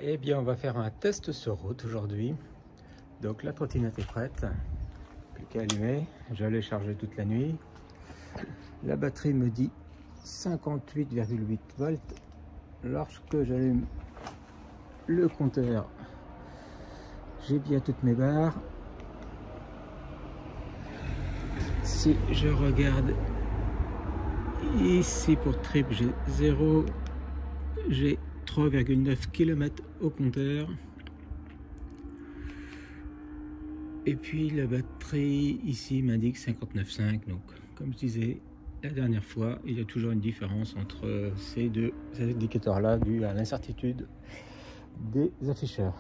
Eh bien, on va faire un test sur route aujourd'hui. Donc la trottinette est prête, plus qu'à allumer. Je l'ai chargée toute la nuit. La batterie me dit 58,8 volts. Lorsque j'allume le compteur, j'ai bien toutes mes barres. Si je regarde ici pour trip, j'ai 0, j'ai 3,9 km au compteur. Et puis la batterie ici m'indique 59,5. Donc comme je disais la dernière fois, il y a toujours une différence entre ces deux indicateurs là dû à l'incertitude des afficheurs.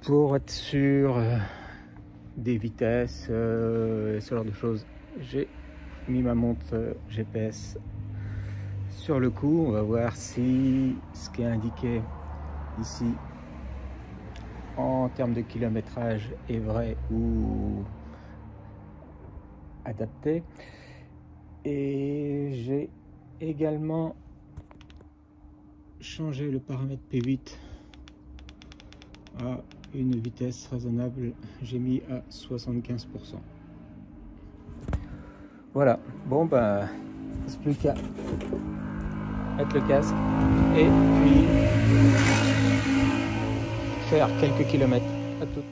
Pour être sûr des vitesses, ce genre de choses, j'ai mis ma montre GPS sur le coup. On va voir si ce qui est indiqué ici en termes de kilométrage est vrai ou adapté. Et j'ai également changé le paramètre P8 à une vitesse raisonnable. J'ai mis à 75%. Voilà, bon ben il ne reste plus qu'à mettre le casque et puis faire quelques kilomètres. À toutes.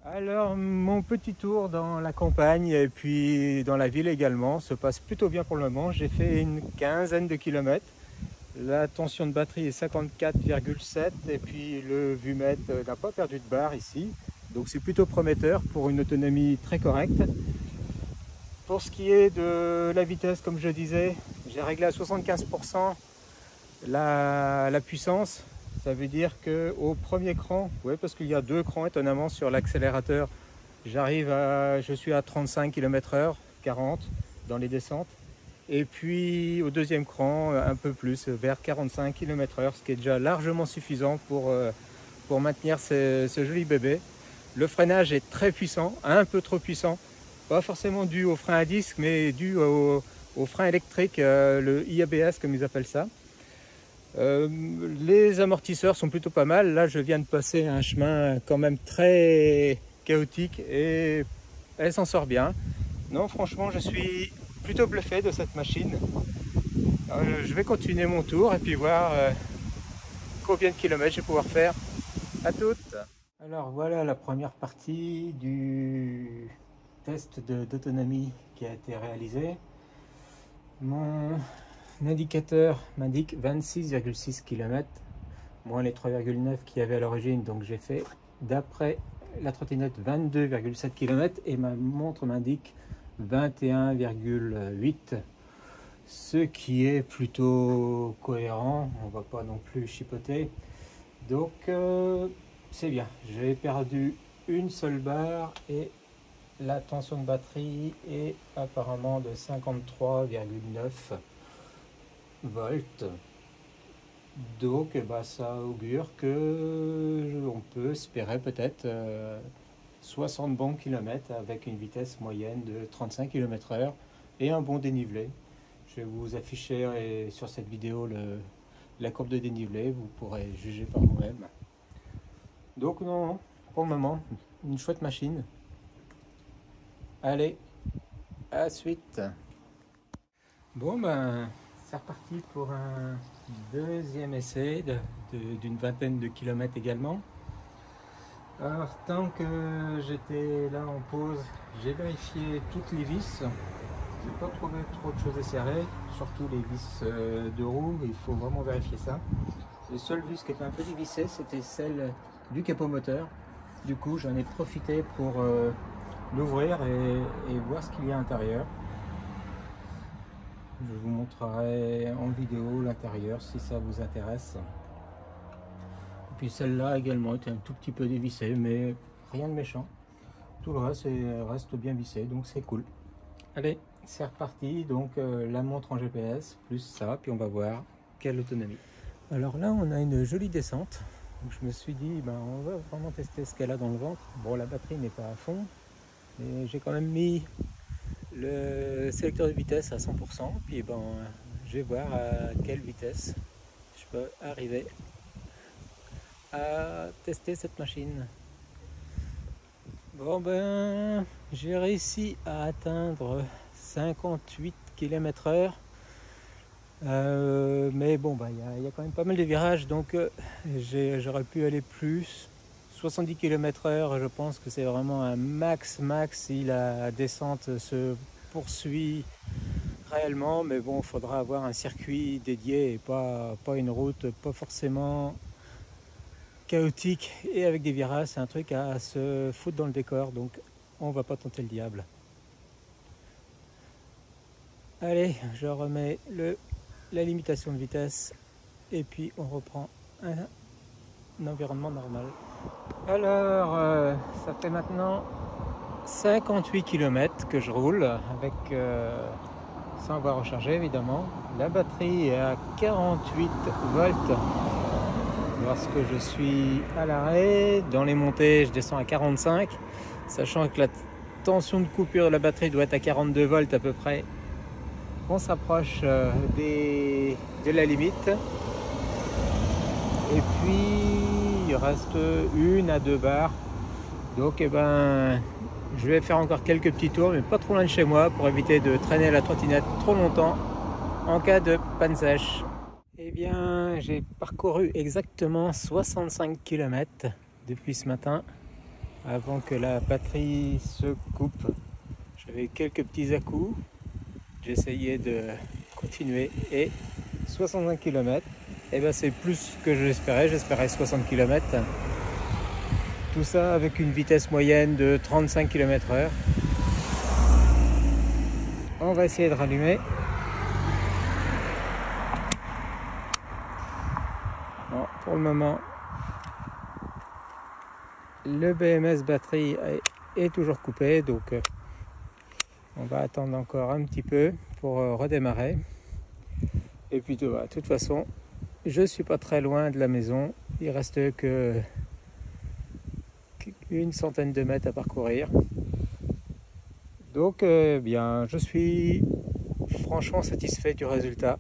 Alors mon petit tour dans la campagne et puis dans la ville également se passe plutôt bien pour le moment. J'ai fait une quinzaine de kilomètres. La tension de batterie est 54,7 et puis le vumètre n'a pas perdu de barre ici. Donc c'est plutôt prometteur pour une autonomie très correcte. Pour ce qui est de la vitesse, comme je disais, j'ai réglé à 75% la puissance. Ça veut dire qu'au premier cran, ouais, parce qu'il y a deux crans étonnamment sur l'accélérateur, je suis à 35 km/h, 40 dans les descentes. Et puis au deuxième cran, un peu plus, vers 45 km/h, ce qui est déjà largement suffisant pour maintenir ce joli bébé. Le freinage est très puissant, un peu trop puissant, pas forcément dû au frein à disque, mais dû au frein électrique, le IABS comme ils appellent ça. Les amortisseurs sont plutôt pas mal. Là, je viens de passer un chemin quand même très chaotique et elle s'en sort bien. Non, franchement, je suis plutôt bluffé de cette machine. Je vais continuer mon tour et puis voir combien de kilomètres je vais pouvoir faire. À toutes. Alors voilà la première partie du test d'autonomie qui a été réalisé. Mon l'indicateur m'indique 26,6 km, moins les 3,9 qu'il y avait à l'origine, donc j'ai fait d'après la trottinette 22,7 km et ma montre m'indique 21,8, ce qui est plutôt cohérent, on va pas non plus chipoter, donc c'est bien. J'ai perdu une seule barre et la tension de batterie est apparemment de 53,9 volts. Donc ça augure que on peut espérer peut-être 60 bons kilomètres avec une vitesse moyenne de 35 km/h et un bon dénivelé. Je vais vous afficher sur cette vidéo la courbe de dénivelé, vous pourrez juger par vous-même. Donc non, pour le moment, une chouette machine. Allez, à la suite. Bon ben, c'est reparti pour un deuxième essai d'une vingtaine de kilomètres également. Alors tant que j'étais là en pause, j'ai vérifié toutes les vis. J'ai pas trouvé trop de choses à serrer, surtout les vis de roue, il faut vraiment vérifier ça. Les seules vis qui étaient un peu dévissées, c'était celle du capot moteur. Du coup, j'en ai profité pour l'ouvrir et voir ce qu'il y a à l'intérieur. Je vous montrerai en vidéo l'intérieur si ça vous intéresse. Et puis celle-là également était un tout petit peu dévissée, mais rien de méchant. Tout le reste reste bien vissé, donc c'est cool. Allez, c'est reparti. Donc la montre en GPS, plus ça, puis on va voir quelle autonomie. Alors là, on a une jolie descente. Donc je me suis dit, on va vraiment tester ce qu'elle a dans le ventre. Bon, la batterie n'est pas à fond, mais j'ai quand même mis le sélecteur de vitesse à 100%, puis je vais voir à quelle vitesse je peux arriver à tester cette machine. Bon ben, j'ai réussi à atteindre 58 km/h. Mais bon, bah, y a quand même pas mal de virages, donc j'aurais pu aller plus. 70 km/h, je pense que c'est vraiment un max si la descente se poursuit réellement. Mais bon, il faudra avoir un circuit dédié et pas une route pas forcément chaotique et avec des virages. C'est un truc à se foutre dans le décor, donc on va pas tenter le diable. Allez, je remets la limitation de vitesse et puis on reprend un environnement normal. Alors, ça fait maintenant 58 km que je roule avec sans avoir rechargé évidemment. La batterie est à 48 volts lorsque je suis à l'arrêt. Dans les montées, je descends à 45, sachant que la tension de coupure de la batterie doit être à 42 volts à peu près. On s'approche de la limite. Et puis il reste 1 à 2 barres. Donc je vais faire encore quelques petits tours, mais pas trop loin de chez moi pour éviter de traîner la trottinette trop longtemps en cas de panne sèche. Eh bien, j'ai parcouru exactement 65 km depuis ce matin avant que la batterie se coupe. J'avais quelques petits à-coups. J'essayais de continuer et 65 km. Et ben c'est plus que j'espérais 60 km. Tout ça avec une vitesse moyenne de 35 km/h. On va essayer de rallumer. Bon, pour le moment, le BMS batterie est toujours coupé, donc on va attendre encore un petit peu pour redémarrer. Et puis de toute façon, je suis pas très loin de la maison. Il reste que une centaine de mètres à parcourir. Donc je suis franchement satisfait du résultat.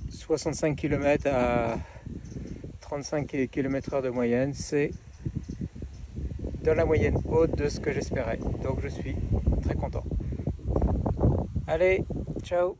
65 km à 35 km/h de moyenne, c'est dans la moyenne haute de ce que j'espérais. Donc je suis très content. Allez, ciao!